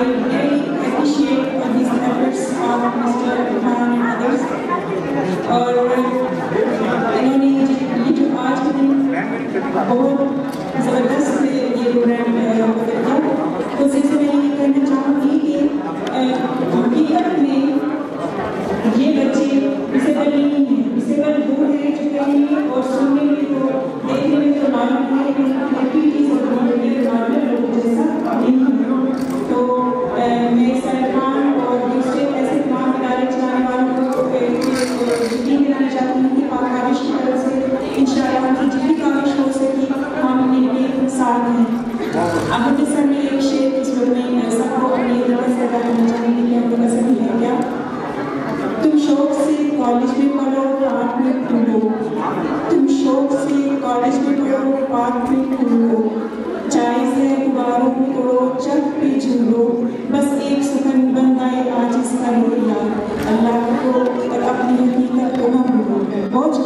really appreciate these efforts of Mr. Irfan and others. اور انہوں نے یہ جو آج کے دن بہت زبردست یہ پروگرام کیا، تو اس سے میں یہ کہنا چاہوں گی کہ حقیقت میں یہ بچے ڈسیبل نہیں ہیں، ڈسیبل وہ ہیں جو کہیں اور سننے میں تو دیکھنے میں تو معلوم ہے لیکن ایکٹیویٹیز اور نارمل لوگوں جیسا نہیں ہے. تو میں سر خان اور دوسرے ایسے تمام ادارے چلانے والوں کو یقین دلانا چاہتی ہوں کہ پاک کاوش کی طرف سے انشاءاللہ ہم کی جتنی کاوش ہو سکی ہم ان کے ساتھ ہیں. احمد سر نے ایک شعر اس وقت میں سب کو اپنی طرف سے ادا کرنا چاہیں گے کہ ہم کو پسند ہے کیا. تم شوق سے کالج میں پڑھو پارک میں کھولو، تم شوق سے کالج میں پڑھو پارک میں کھولو، جائز ہے غباروں کو توڑو چک پہ جھولو، بس ایک سخن بندائے عاجز کا رویا، اللہ کو اور اپنی حقیقت کو نہ بھولو. بہت